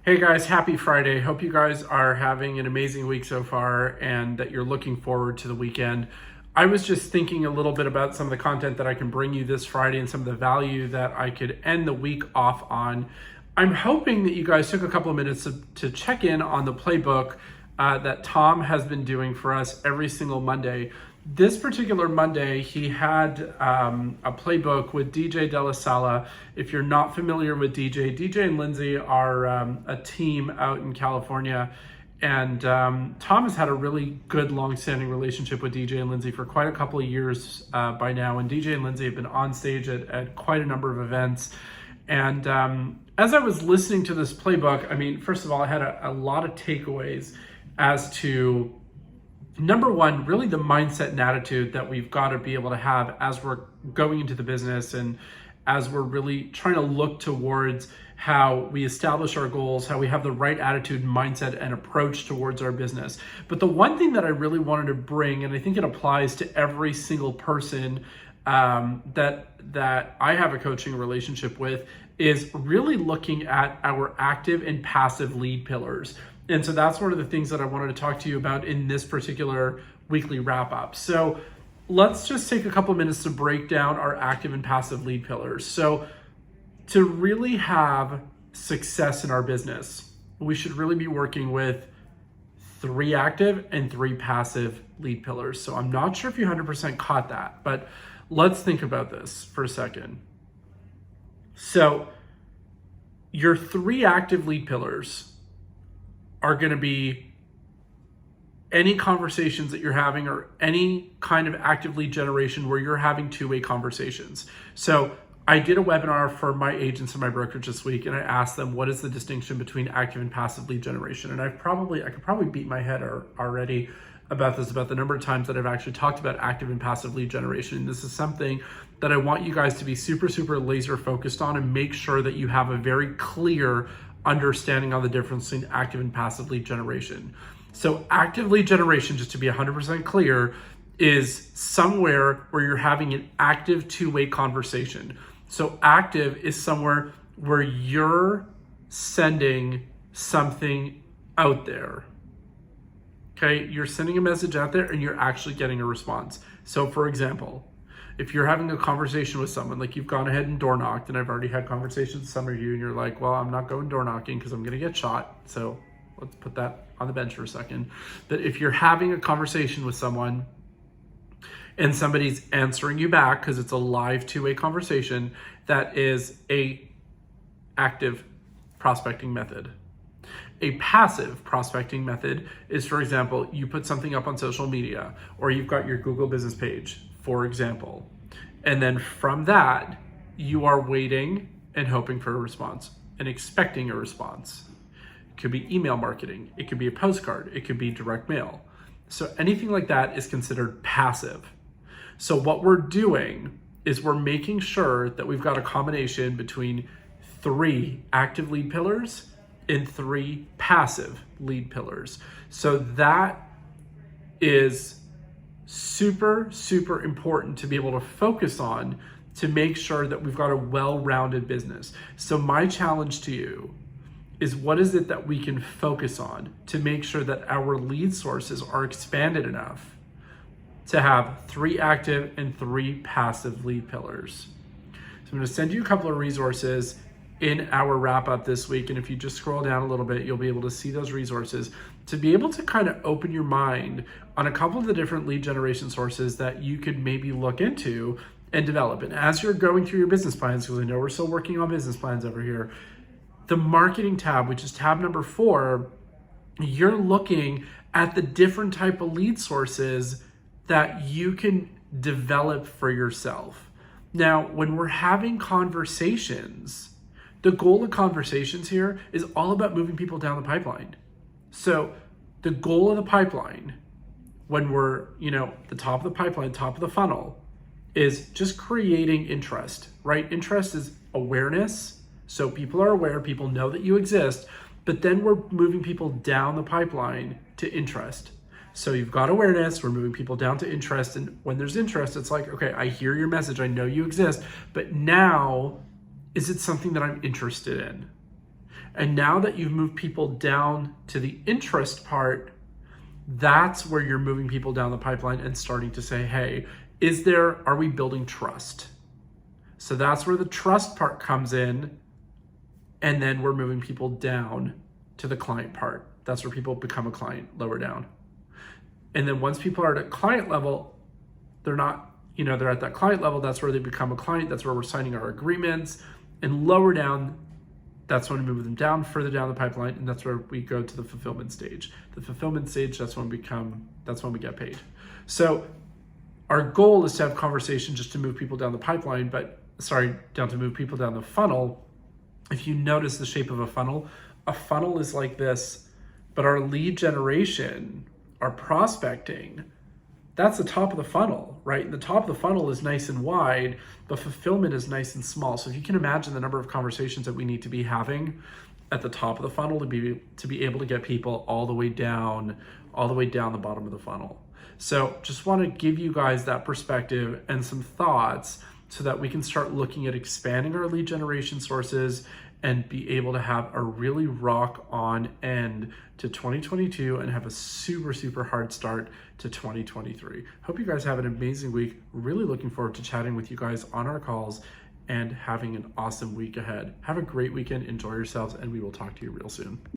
Hey guys, happy Friday. Hope you guys are having an amazing week so far and that you're looking forward to the weekend. I was just thinking a little bit about some of the content that I can bring you this Friday and some of the value that I could end the week off on. I'm hoping that you guys took a couple of minutes to check in on the playbook that Tom has been doing for us every single Monday. This particular Monday, he had a playbook with DJ De La Sala. If you're not familiar with DJ and Lindsay are a team out in California. And Tom has had a really good long-standing relationship with DJ and Lindsay for quite a couple of years by now. And DJ and Lindsay have been on stage at quite a number of events. And as I was listening to this playbook, I mean, first of all, I had a lot of takeaways as to number one, really the mindset and attitude that we've got to be able to have as we're going into the business and as we're really trying to look towards how we establish our goals, how we have the right attitude, mindset, and approach towards our business. But the one thing that I really wanted to bring, and I think it applies to every single person that I have a coaching relationship with, is really looking at our active and passive lead pillars. And so that's one of the things that I wanted to talk to you about in this particular weekly wrap up. So let's just take a couple of minutes to break down our active and passive lead pillars. So to really have success in our business, we should really be working with 3 active and 3 passive lead pillars. So I'm not sure if you 100% caught that, but let's think about this for a second. So your 3 active lead pillars are going to be any conversations that you're having or any kind of active lead generation where you're having two-way conversations. So I did a webinar for my agents and my brokerage this week, and I asked them, what is the distinction between active and passive lead generation? And I could probably beat my head already about the number of times that I've actually talked about active and passive lead generation. And this is something that I want you guys to be super, super laser focused on and make sure that you have a very clear understanding on the difference between active and passive lead generation. So active lead generation, just to be 100% clear, is somewhere where you're having an active two-way conversation. So active is somewhere where you're sending something out there. Okay, you're sending a message out there and you're actually getting a response. So for example, if you're having a conversation with someone, like you've gone ahead and door knocked, and I've already had conversations with some of you, and you're like, well, I'm not going door knocking because I'm going to get shot. So let's put that on the bench for a second. But if you're having a conversation with someone and somebody's answering you back because it's a live two-way conversation, that is a active prospecting method. A passive prospecting method is, for example, you put something up on social media or you've got your Google business page, for example. And then from that, you are waiting and hoping for a response and expecting a response. It could be email marketing. It could be a postcard. It could be direct mail. So anything like that is considered passive. So what we're doing is we're making sure that we've got a combination between 3 active lead pillars and 3 passive lead pillars. So that is super, super important to be able to focus on to make sure that we've got a well-rounded business. So my challenge to you is, what is it that we can focus on to make sure that our lead sources are expanded enough to have 3 active and 3 passive lead pillars? So I'm going to send you a couple of resources in our wrap up this week. And if you just scroll down a little bit, you'll be able to see those resources to be able to kind of open your mind on a couple of the different lead generation sources that you could maybe look into and develop. And as you're going through your business plans, because I know we're still working on business plans over here, the marketing tab, which is tab number 4, you're looking at the different type of lead sources that you can develop for yourself. Now, when we're having conversations, the goal of conversations here is all about moving people down the pipeline. So the goal of the pipeline, when we're, the top of the pipeline, top of the funnel, is just creating interest, right? Interest is awareness. So people are aware, people know that you exist, but then we're moving people down the pipeline to interest. So you've got awareness, we're moving people down to interest. And when there's interest, it's like, okay, I hear your message, I know you exist, but now, is it something that I'm interested in? And now that you've moved people down to the interest part, that's where you're moving people down the pipeline and starting to say, hey, are we building trust? So that's where the trust part comes in. And then we're moving people down to the client part. That's where people become a client, lower down. And then once people are at client level, they're at that client level, that's where they become a client. That's where we're signing our agreements. And lower down, that's when we move them down, further down the pipeline, and that's where we go to the fulfillment stage. The fulfillment stage, that's when we get paid. So our goal is to have conversation just to move people down the pipeline, to move people down the funnel. If you notice the shape of a funnel is like this, but our lead generation, our prospecting, that's the top of the funnel, right? The top of the funnel is nice and wide, but fulfillment is nice and small. So if you can imagine the number of conversations that we need to be having at the top of the funnel to be able to get people all the way down the bottom of the funnel. So just want to give you guys that perspective and some thoughts so that we can start looking at expanding our lead generation sources and be able to have a really rock on end to 2022 and have a super, super hard start to 2023. Hope you guys have an amazing week. Really looking forward to chatting with you guys on our calls and having an awesome week ahead. Have a great weekend, enjoy yourselves, and we will talk to you real soon.